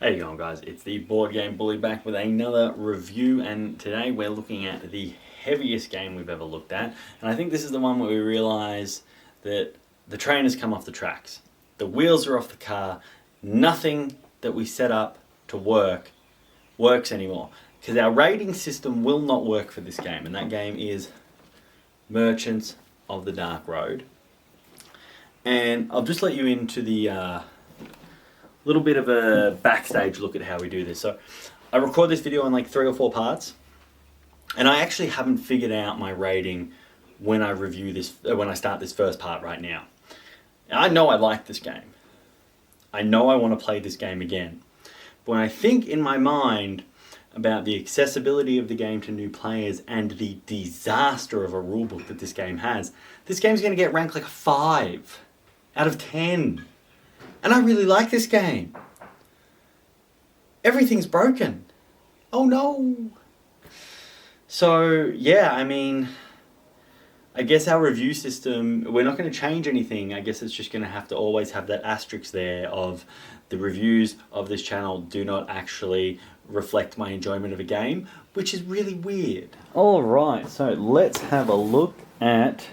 How you going, guys? It's the Board Game Bully back with another review, and today we're looking at the heaviest game we've ever looked at. And I think this is the one where we realise that the train has come off the tracks. The wheels are off the car. Nothing that we set up to works anymore. Because our rating system will not work for this game, and that game is Merchants of the Dark Road. And I'll just let you into the little bit of a backstage look at how we do this. So I record this video in like 3 or 4 parts, and I actually haven't figured out my rating when I review this, when I start this first part right now. I know I like this game. I know I want to play this game again. But when I think in my mind about the accessibility of the game to new players and the disaster of a rulebook that this game has, this game's going to get ranked like a 5 out of 10. And I really like this game. Everything's broken. Oh no. So yeah, I mean, I guess our review system, we're not going to change anything. I guess it's just going to have to always have that asterisk there of the reviews of this channel do not actually reflect my enjoyment of a game, which is really weird. Alright, so let's have a look at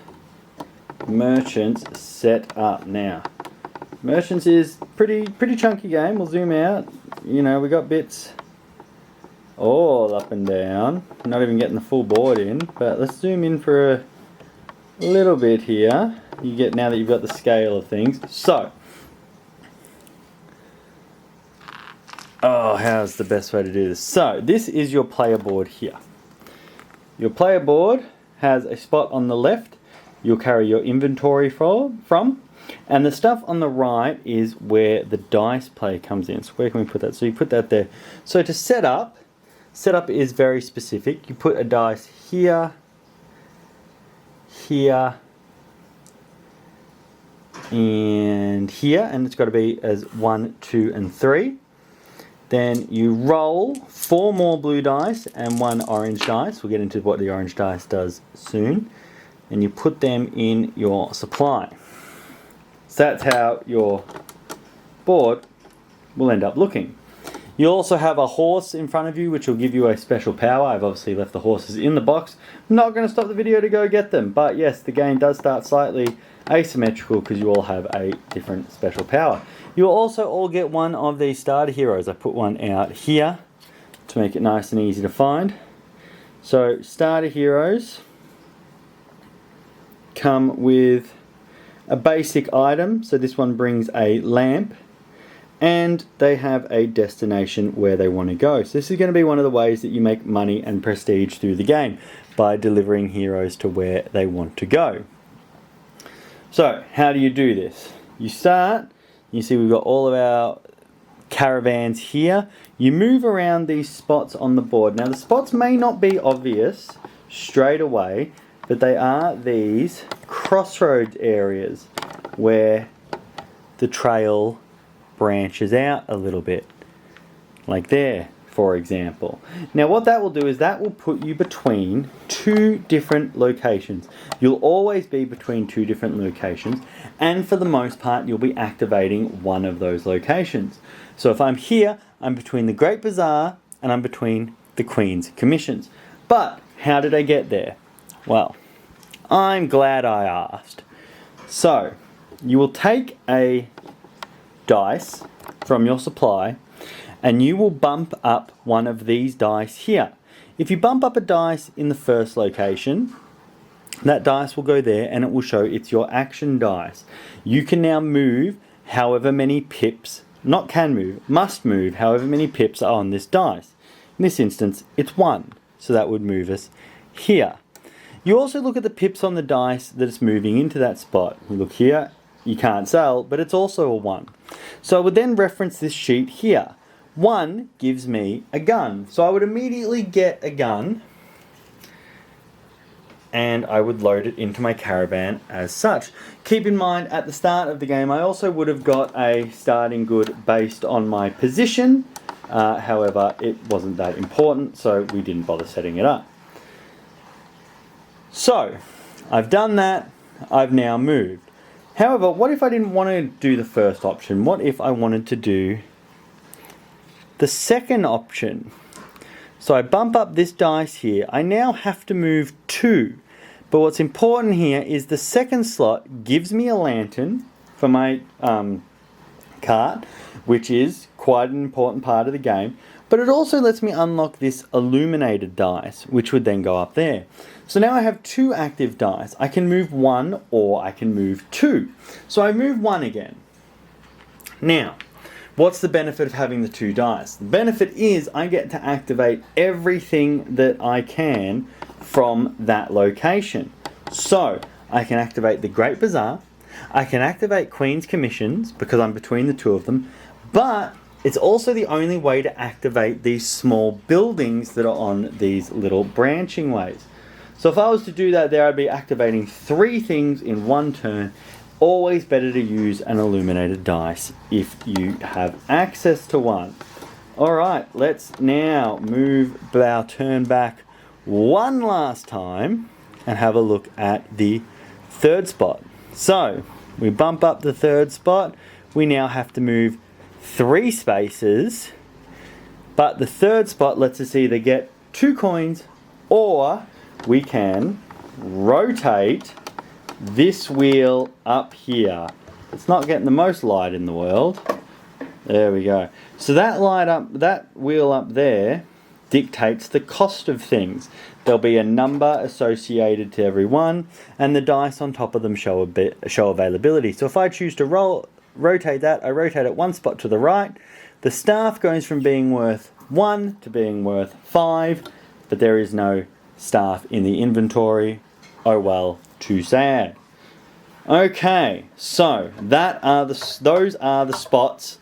Merchants set up now. Merchants is pretty chunky game. We'll zoom out. You know, we got bits all up and down. Not even getting the full board in, but let's zoom in for a little bit here. You get, now that you've got the scale of things. So, how's the best way to do this? So, this is your player board here. Your player board has a spot on the left you'll carry your inventory from. And the stuff on the right is where the dice play comes in. So where can we put that? So you put that there. So to set up is very specific. You put a dice here, here, and here. And it's got to be as 1, 2, and 3. Then you roll 4 more blue dice and 1 orange dice. We'll get into what the orange dice does soon. And you put them in your supply. So that's how your board will end up looking. You also have a horse in front of you, which will give you a special power. I've obviously left the horses in the box. I'm not going to stop the video to go get them, but yes, the game does start slightly asymmetrical because you all have a different special power. You'll also all get one of these starter heroes. I put one out here to make it nice and easy to find. So starter heroes come with a basic item, so this one brings a lamp, and they have a destination where they want to go. So this is going to be one of the ways that you make money and prestige through the game, by delivering heroes to where they want to go. So how do you do this? You start, you see we've got all of our caravans here. You move around these spots on the board. Now the spots may not be obvious straight away, but they are these crossroads areas where the trail branches out a little bit. Like there, for example. Now what that will do is that will put you between 2 different locations. You'll always be between 2 different locations, and for the most part you'll be activating one of those locations. So if I'm here, I'm between the Great Bazaar and I'm between the Queen's Commissions. But how did I get there? Well, I'm glad I asked. So, you will take a dice from your supply and you will bump up one of these dice here. If you bump up a dice in the first location, that dice will go there and it will show it's your action dice. You can now move however many pips, not can move, must move however many pips are on this dice. In this instance, it's 1, so that would move us here. You also look at the pips on the dice that it's moving into that spot. You look here, you can't sell, but it's also a 1. So I would then reference this sheet here. 1 gives me a gun. So I would immediately get a gun and I would load it into my caravan as such. Keep in mind, at the start of the game, I also would have got a starting good based on my position. However, it wasn't that important, so we didn't bother setting it up. So, I've done that, I've now moved. However, what if I didn't want to do the first option? What if I wanted to do the second option. So I bump up this dice here. I now have to move 2. But what's important here is the second slot gives me a lantern for my cart, which is quite an important part of the game. But it also lets me unlock this illuminated dice, which would then go up there. So now I have 2 active dice. I can move 1 or I can move 2. So I move 1 again. Now, what's the benefit of having the 2 dice? The benefit is I get to activate everything that I can from that location. So I can activate the Great Bazaar, I can activate Queen's Commissions because I'm between the 2 of them, but it's also the only way to activate these small buildings that are on these little branching ways. So if I was to do that there, I'd be activating 3 things in 1 turn. Always better to use an illuminated dice if you have access to one. Alright, let's now move our turn back one last time and have a look at the 3rd spot. So, we bump up the 3rd spot. We now have to move 3 spaces, but the 3rd spot lets us either get 2 coins or we can rotate this wheel up here. It's not getting the most light in the world. There we go. So that wheel up there dictates the cost of things. There'll be a number associated to every one, and the dice on top of them show availability. So if I choose to rotate that, I rotate it 1 spot to the right. The staff goes from being worth 1 to being worth 5, but there is no staff in the inventory. Oh well, too sad. Okay, so those are the spots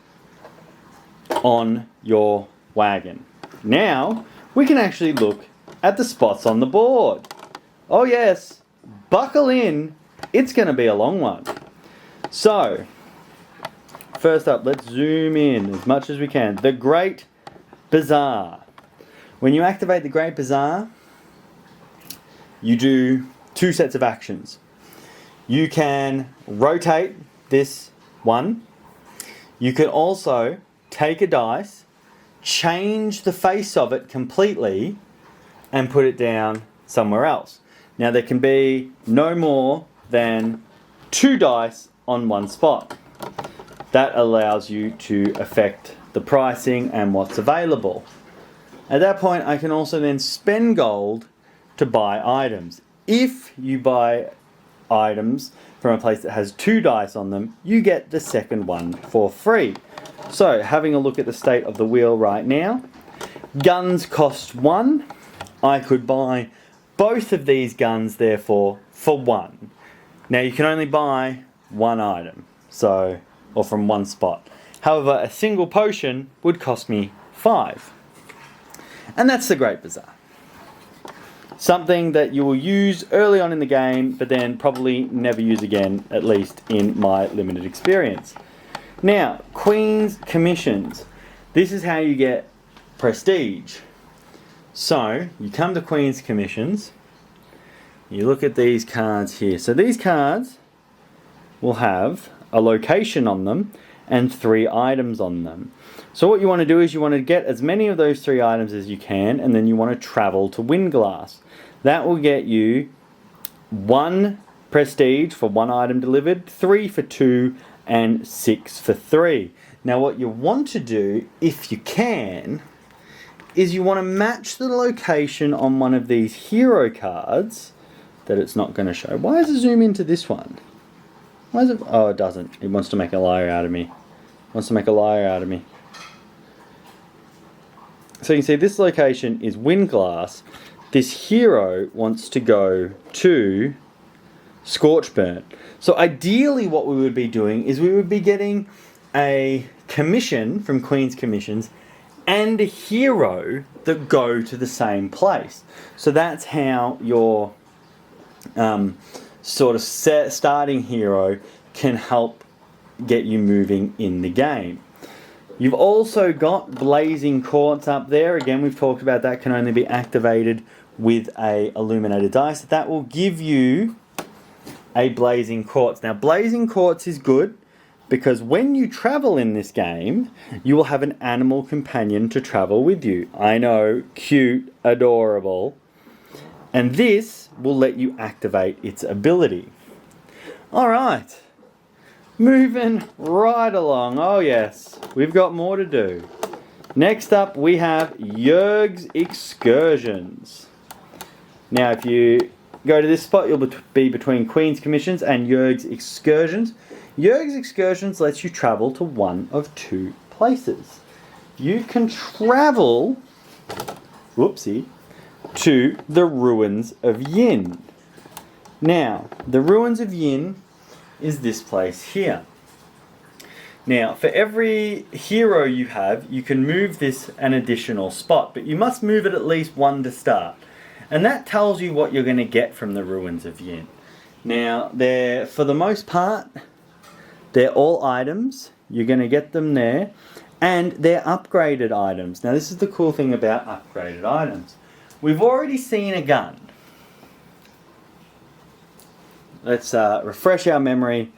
on your wagon. Now we can actually look at the spots on the board. Oh yes, buckle in, it's going to be a long one. So first up, let's zoom in as much as we can. The Great Bazaar. When you activate the Great Bazaar, you do 2 sets of actions. You can rotate this one. You can also take a dice, change the face of it completely, and put it down somewhere else. Now there can be no more than 2 dice on 1 spot. That allows you to affect the pricing and what's available. At that point, I can also then spend gold to buy items. If you buy items from a place that has 2 dice on them, you get the second one for free. So, having a look at the state of the wheel right now, guns cost 1. I could buy both of these guns, therefore, for 1. Now, you can only buy 1 item, or from 1 spot. However, a single potion would cost me 5. And that's the Great Bazaar. Something that you will use early on in the game, but then probably never use again, at least in my limited experience. Now, Queen's Commissions. This is how you get prestige. So, you come to Queen's Commissions, you look at these cards here. So these cards will have a location on them and 3 items on them. So what you want to do is you want to get as many of those 3 items as you can, and then you want to travel to Windglass. That will get you 1 prestige for 1 item delivered, 3 for 2, and 6 for 3. Now what you want to do, if you can, is you want to match the location on one of these hero cards that it's not going to show. Why does it zoom into this one? Why is it? Oh, it doesn't. It wants to make a liar out of me. So you can see this location is Windglass. This hero wants to go to Scorchburn. So ideally what we would be doing is we would be getting a commission from Queen's Commissions and a hero that go to the same place. So that's how your sort of starting hero can help get you moving in the game. You've also got Blazing Quartz up there. Again, we've talked about that can only be activated with a illuminated dice. That will give you a Blazing Quartz. Now, Blazing Quartz is good because when you travel in this game, you will have an animal companion to travel with you. I know, cute, adorable. And this will let you activate its ability. Alright, moving right along. Oh yes, we've got more to do. Next up we have Jörg's Excursions. Now if you go to this spot, you'll be between Queen's Commissions and Jörg's Excursions. Jörg's Excursions lets you travel to one of two places. You can travel, whoopsie, to the Ruins of Yin. Now, the Ruins of Yin is this place here. Now, for every hero you have, you can move this an additional spot, but you must move it at least one to start. And that tells you what you're going to get from the Ruins of Yin. Now, for the most part, they're all items. You're going to get them there. And they're upgraded items. Now, this is the cool thing about upgraded items. We've already seen a gun. Let's refresh our memory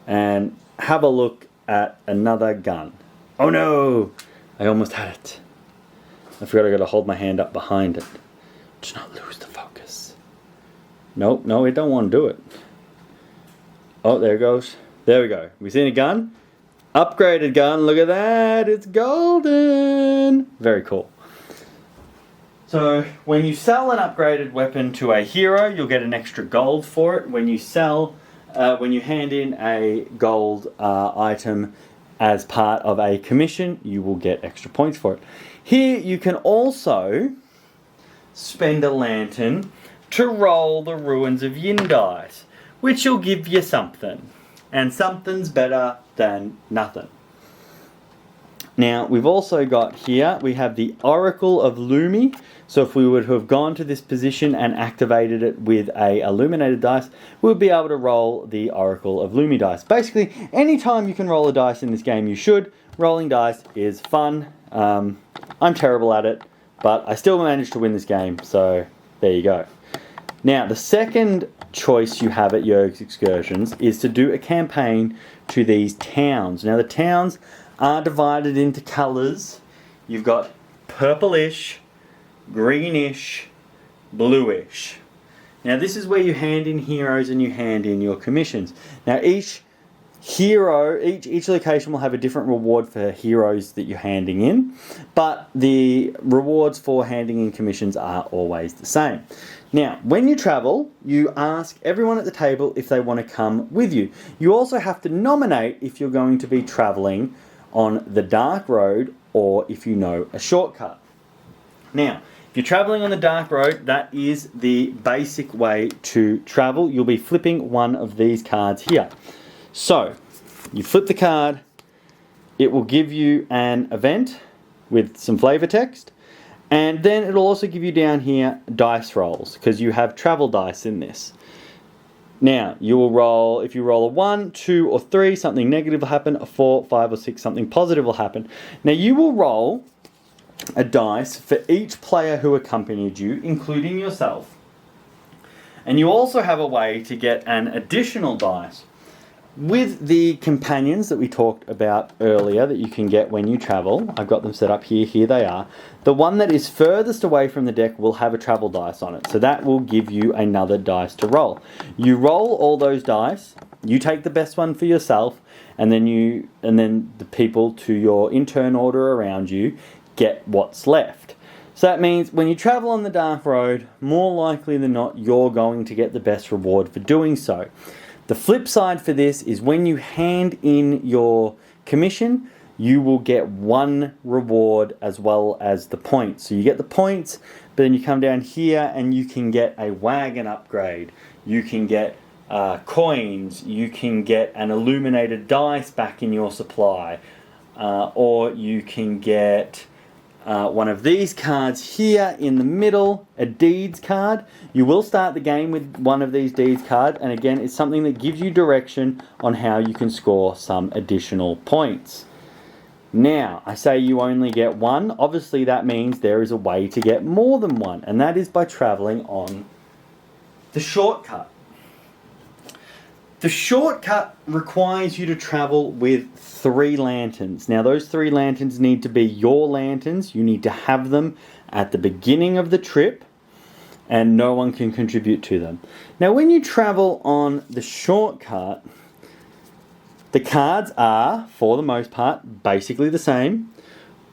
and have a look at another gun. Oh no! I almost had it. I forgot I got to hold my hand up behind it. Do not lose the focus. Nope, no, we don't want to do it. Oh, there it goes. There we go. We seen a gun? Upgraded gun, look at that! It's golden! Very cool. So, when you sell an upgraded weapon to a hero, you'll get an extra gold for it. When you hand in a gold item as part of a commission, you will get extra points for it. Here, you can also spend a lantern to roll the Ruins of Yin dice, which will give you something. And something's better than nothing. Now, we've also got here, we have the Oracle of Lumi. So if we would have gone to this position and activated it with a illuminated dice, we'll be able to roll the Oracle of Lumi dice. Basically, anytime you can roll a dice in this game, you should. Rolling dice is fun. I'm terrible at it, but I still managed to win this game, so there you go. Now, the second choice you have at Jörg's Excursions is to do a campaign to these towns. Now, the towns are divided into colours. You've got purplish, greenish, bluish. Now this is where you hand in heroes and you hand in your commissions. Now each hero, each location will have a different reward for heroes that you're handing in, but the rewards for handing in commissions are always the same. Now, when you travel, you ask everyone at the table if they want to come with you. You also have to nominate if you're going to be traveling on the dark road or if you know a shortcut. Now, if you're traveling on the dark road, that is the basic way to travel. You'll be flipping one of these cards here. So, you flip the card, it will give you an event with some flavor text, and then it'll also give you down here dice rolls, because you have travel dice in this. Now, you will roll, if you roll a 1, 2, or 3, something negative will happen. A 4, 5, or 6, something positive will happen. Now, you will roll a dice for each player who accompanied you, including yourself. And you also have a way to get an additional dice with the companions that we talked about earlier that you can get when you travel. I've got them set up here. Here they are. The one that is furthest away from the deck will have a travel dice on it. So that will give you another dice to roll. You roll all those dice. You take the best one for yourself, and then the people to your in turn order around you get what's left. So that means when you travel on the dark road, more likely than not, you're going to get the best reward for doing so. The flip side for this is when you hand in your commission, you will get one reward as well as the points. So you get the points, but then you come down here and you can get a wagon upgrade. You can get coins. You can get an illuminated dice back in your supply. Or you can get one of these cards here in the middle, a deeds card. You will start the game with one of these deeds cards, and again, it's something that gives you direction on how you can score some additional points. Now, I say you only get one. Obviously, that means there is a way to get more than one, and that is by traveling on the shortcut. The shortcut requires you to travel with 3 lanterns. Now those 3 lanterns need to be your lanterns. You need to have them at the beginning of the trip, and no one can contribute to them. Now when you travel on the shortcut, the cards are, for the most part, basically the same.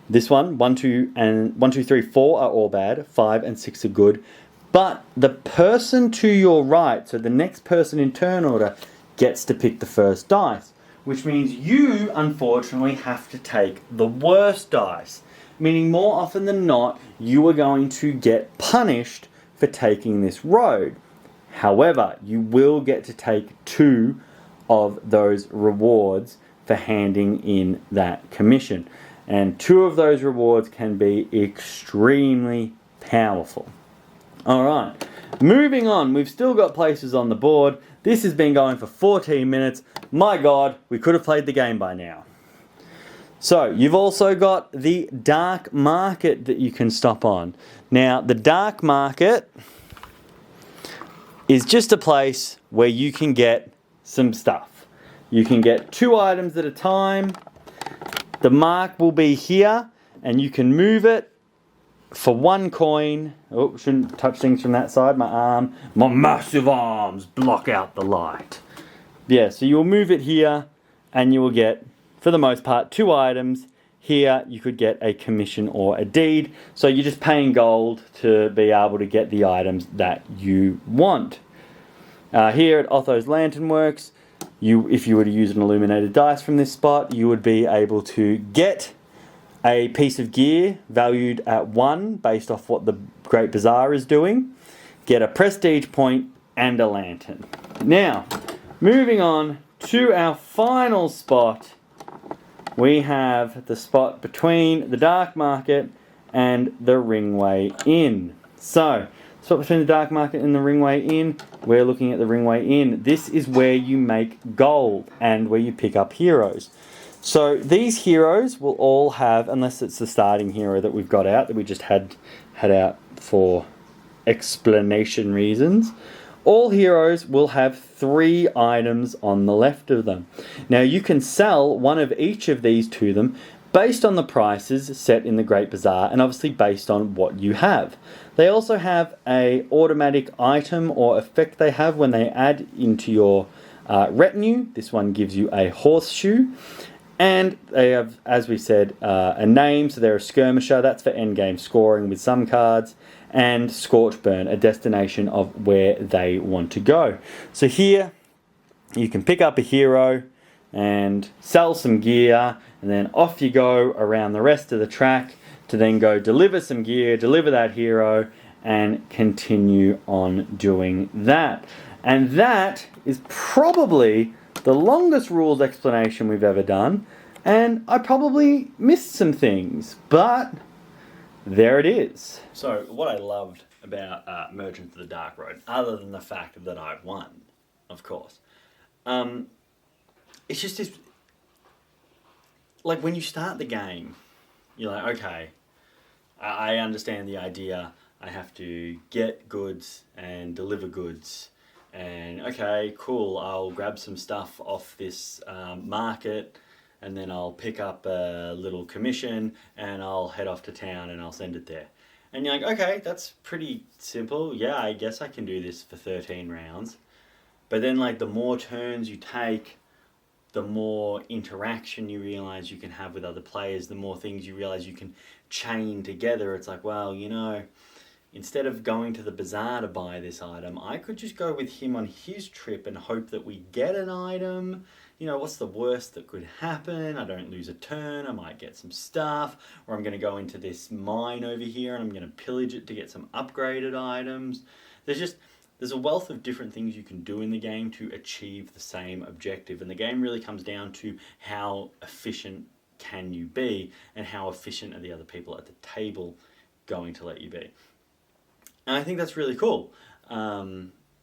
This one, 1, 2, 3, 4 are all bad, 5 and 6 are good. But the person to your right, so the next person in turn order, gets to pick the first dice, which means you, unfortunately, have to take the worst dice, meaning more often than not, you are going to get punished for taking this road. However, you will get to take 2 of those rewards for handing in that commission. And 2 of those rewards can be extremely powerful. Alright, moving on. We've still got places on the board. This has been going for 14 minutes. My God, we could have played the game by now. So, you've also got the dark market that you can stop on. Now, the dark market is just a place where you can get some stuff. You can get 2 items at a time. The mark will be here, and you can move it for 1 coin. Oh, shouldn't touch things from that side. My arm, my massive arms block out the light. Yeah, so you'll move it here, and you will get, for the most part, 2 items. Here, you could get a commission or a deed. So you're just paying gold to be able to get the items that you want. Here at Otho's Lantern Works, if you were to use an illuminated dice from this spot, you would be able to get a piece of gear valued at 1 based off what the Great Bazaar is doing, get a prestige point and a lantern. Now, moving on to our final spot, we have the spot between the Dark Market and the Ringway Inn. So, spot between the Dark Market and the Ringway Inn, we're looking at the Ringway Inn. This is where you make gold and where you pick up heroes. So these heroes will all have, unless it's the starting hero that we've got out, that we just had out for explanation reasons, all heroes will have 3 items on the left of them. Now you can sell one of each of these to them based on the prices set in the Great Bazaar, and obviously based on what you have. They also have a automatic item or effect they have when they add into your retinue. This one gives you a horseshoe. And they have, as we said, a name, so they're a skirmisher, that's for endgame scoring with some cards, and Scorchburn, a destination of where they want to go. So here, you can pick up a hero and sell some gear, and then off you go around the rest of the track to then go deliver some gear, deliver that hero, and continue on doing that. And that is probably the longest rules explanation we've ever done, and I probably missed some things, but there it is. So what I loved about Merchants of the Dark Road, other than the fact that I won, of course, it's just this, like when you start the game, you're like, okay, I understand the idea, I have to get goods and deliver goods. And okay, cool, I'll grab some stuff off this market, and then I'll pick up a little commission and I'll head off to town and I'll send it there. And you're like, okay, that's pretty simple. Yeah, I guess I can do this for 13 rounds. But then like the more turns you take, the more interaction you realize you can have with other players, the more things you realize you can chain together. It's like, well, you know, instead of going to the bazaar to buy this item, I could just go with him on his trip and hope that we get an item. You know, what's the worst that could happen? I don't lose a turn, I might get some stuff, or I'm going to go into this mine over here and I'm going to pillage it to get some upgraded items. There's a wealth of different things you can do in the game to achieve the same objective, and the game really comes down to how efficient can you be and how efficient are the other people at the table going to let you be. And I think that's really cool.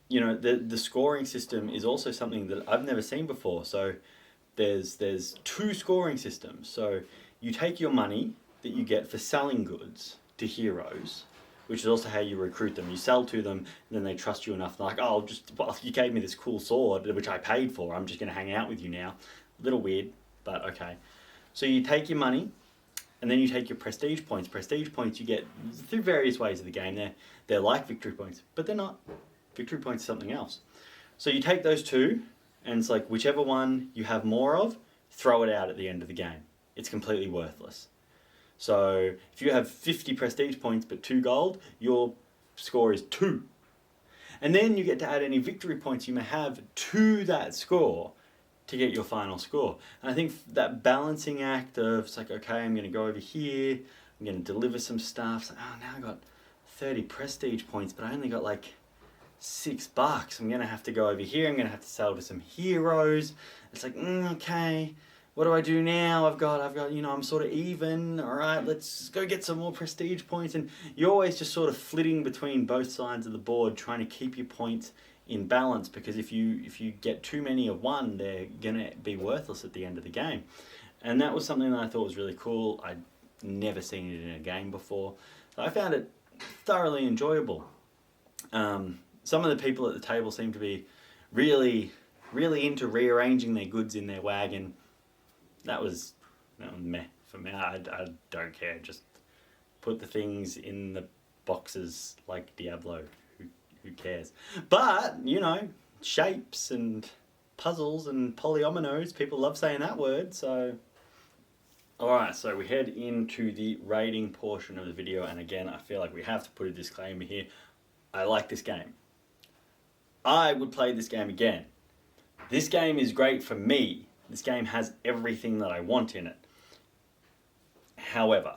You know, the scoring system is also something that I've never seen before. So there's 2 scoring systems. So you take your money that you get for selling goods to heroes, which is also how you recruit them. You sell to them, and then they trust you enough. They're like, oh, well, you gave me this cool sword, which I paid for. I'm just going to hang out with you now. A little weird, but okay. So you take your money, and then you take your prestige points. Prestige points you get through various ways of the game. They're like victory points, but they're not. Victory points are something else. So you take those two, and it's like whichever one you have more of, throw it out at the end of the game. It's completely worthless. So if you have 50 prestige points but 2 gold, your score is 2. And then you get to add any victory points you may have to that score to get your final score. And I think that balancing act of, it's like, okay, I'm going to go over here, I'm going to deliver some stuff. So, oh, now I got 30 prestige points, but I only got like $6. I'm going to have to go over here, I'm going to have to sell to some heroes. It's like, okay, what do I do now? I've got, I'm sort of even. All right, let's go get some more prestige points. And you're always just sort of flitting between both sides of the board, trying to keep your points in balance, because if you get too many of one, they're gonna be worthless at the end of the game. And that was something that I thought was really cool. I'd never seen it in a game before. So I found it thoroughly enjoyable. Some of the people at the table seem to be really into rearranging their goods in their wagon. That was meh for me. I don't care. Just put the things in the boxes like Diablo. Who cares? But, shapes and puzzles and polyominoes, people love saying that word, so... Alright, so we head into the rating portion of the video, and again, I feel like we have to put a disclaimer here. I like this game. I would play this game again. This game is great for me. This game has everything that I want in it. However,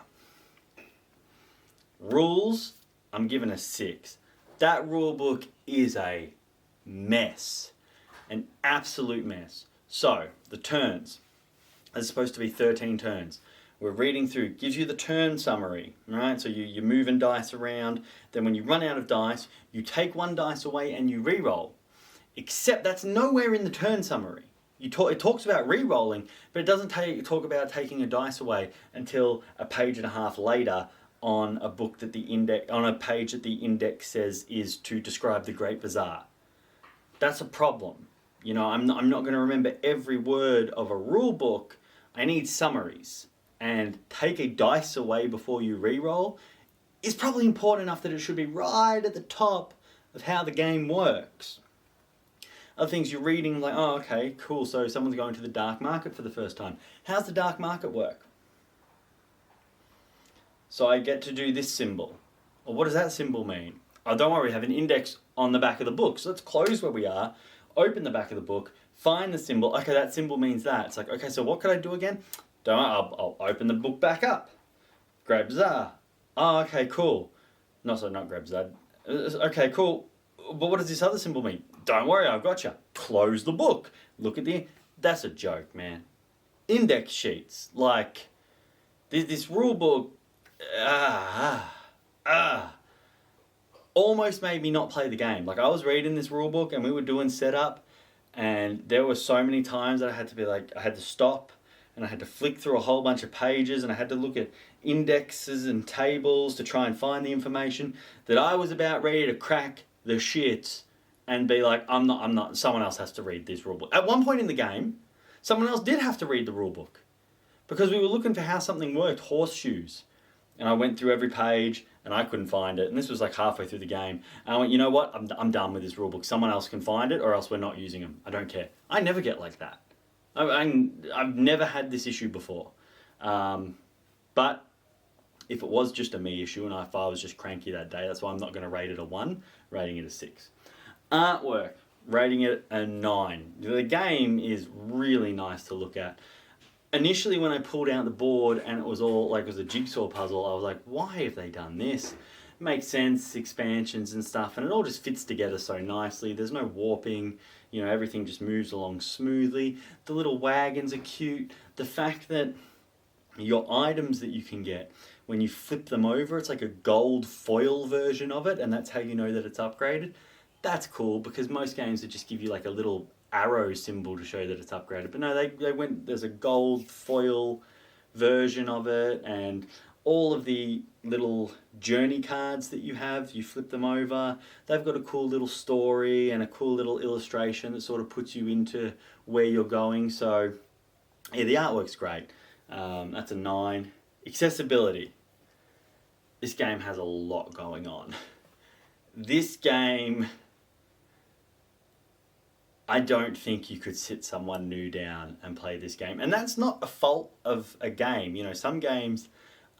rules, I'm giving a 6. That rule book is a mess. An absolute mess. So, the turns. There's supposed to be 13 turns. We're reading through, gives you the turn summary, right? So you're moving dice around. Then when you run out of dice, you take one dice away and you re-roll. Except that's nowhere in the turn summary. It talks about re-rolling, but it doesn't talk about taking a dice away until a page and a half later on a book that on a page that the index says is to describe the Great Bazaar. That's a problem. I'm not going to remember every word of a rule book. I need summaries. And take a dice away before you re-roll is probably important enough that it should be right at the top of how the game works. Other things you're reading, like, oh, okay, cool, so someone's going to the dark market for the first time. How's the dark market work? So I get to do this symbol. Well, what does that symbol mean? Oh, don't worry, we have an index on the back of the book. So let's close where we are, open the back of the book, find the symbol. Okay, that symbol means that. It's like, okay, so what could I do again? Don't worry, I'll open the book back up. Great Bazaar. Oh, okay, cool. Not Great Bazaar. Okay, cool. But what does this other symbol mean? Don't worry, I've got you. Close the book. Look at that's a joke, man. Index sheets, like this rule book, almost made me not play the game. Like, I was reading this rule book and we were doing setup, and there were so many times that I had to stop and I had to flick through a whole bunch of pages and I had to look at indexes and tables to try and find the information, that I was about ready to crack the shit and be like, I'm not, someone else has to read this rule book. At one point in the game, someone else did have to read the rule book because we were looking for how something worked, horseshoes. And I went through every page and I couldn't find it. And this was like halfway through the game. And I went, you know what? I'm done with this rule book. Someone else can find it or else we're not using them. I don't care. I never get like that. I've never had this issue before. But if it was just a me issue and if I was just cranky that day, that's why I'm not going to rate it a 1, rating it a 6. Artwork, rating it a 9. The game is really nice to look at. Initially, when I pulled out the board and it was all like it was a jigsaw puzzle, I was like, why have they done this? It makes sense, expansions and stuff, and it all just fits together so nicely. There's no warping, everything just moves along smoothly. The little wagons are cute. The fact that your items that you can get, when you flip them over, it's like a gold foil version of it, and that's how you know that it's upgraded. That's cool, because most games would just give you like a little arrow symbol to show that it's upgraded. But no, they went, there's a gold foil version of it, and all of the little journey cards that you have, you flip them over, they've got a cool little story and a cool little illustration that sort of puts you into where you're going. So yeah, the artwork's great. That's a 9. Accessibility. This game has a lot going on. This game, I don't think you could sit someone new down and play this game. And that's not a fault of a game. You know, some games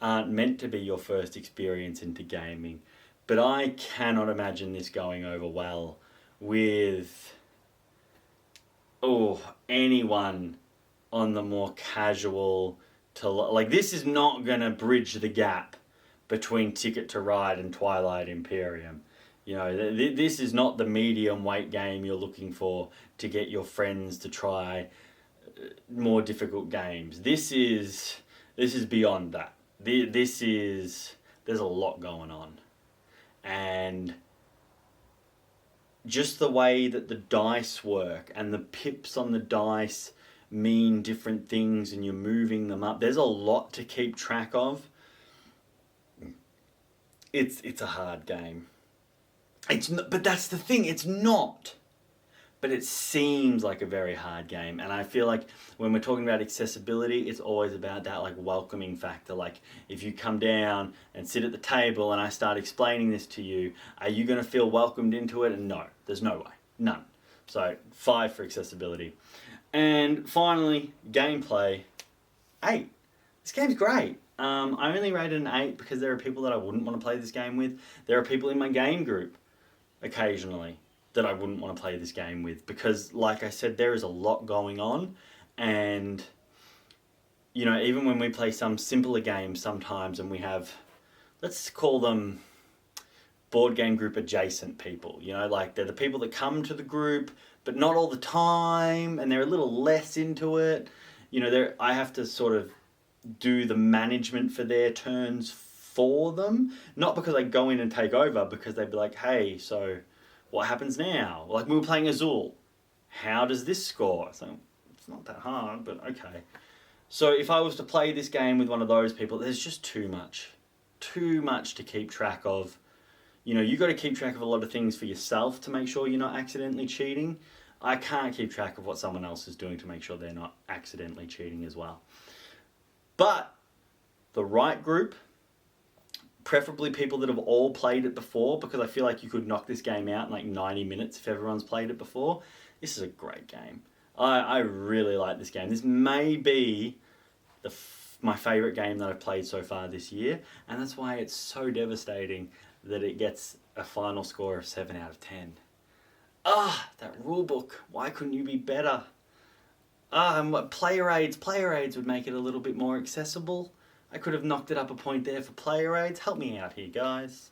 aren't meant to be your first experience into gaming. But I cannot imagine this going over well with anyone on the more casual to... Like, this is not going to bridge the gap between Ticket to Ride and Twilight Imperium. You know, this is not the medium weight game you're looking for to get your friends to try more difficult games. This is beyond that. There's a lot going on. And just the way that the dice work and the pips on the dice mean different things and you're moving them up. There's a lot to keep track of. It's a hard game. It's not, but that's the thing, it's not. But it seems like a very hard game, and I feel like when we're talking about accessibility, it's always about that like welcoming factor. Like, if you come down and sit at the table and I start explaining this to you, are you going to feel welcomed into it? And no, there's no way, none. So 5 for accessibility. And finally, gameplay, 8. This game's great. I only rated an 8 because there are people that I wouldn't want to play this game with. There are people in my game group occasionally that I wouldn't want to play this game with because, like I said, there is a lot going on. And, you know, even when we play some simpler games sometimes and we have, let's call them board game group adjacent people, you know, like they're the people that come to the group but not all the time and they're a little less into it. You know, I have to sort of do the management for their turns for them, not because I go in and take over, because they'd be like, hey, so what happens now? Like, we were playing Azul. How does this score? So it's not that hard, but okay. So if I was to play this game with one of those people, there's just too much to keep track of. You know, you got to keep track of a lot of things for yourself to make sure you're not accidentally cheating. I can't keep track of what someone else is doing to make sure they're not accidentally cheating as well. But the right group, preferably people that have all played it before, because I feel like you could knock this game out in like 90 minutes if everyone's played it before. This is a great game. I really like this game. This may be my favourite game that I've played so far this year, and that's why it's so devastating that it gets a final score of 7 out of 10. That rulebook. Why couldn't you be better? And what player aids would make it a little bit more accessible. I could have knocked it up a point there for player aids. Help me out here, guys.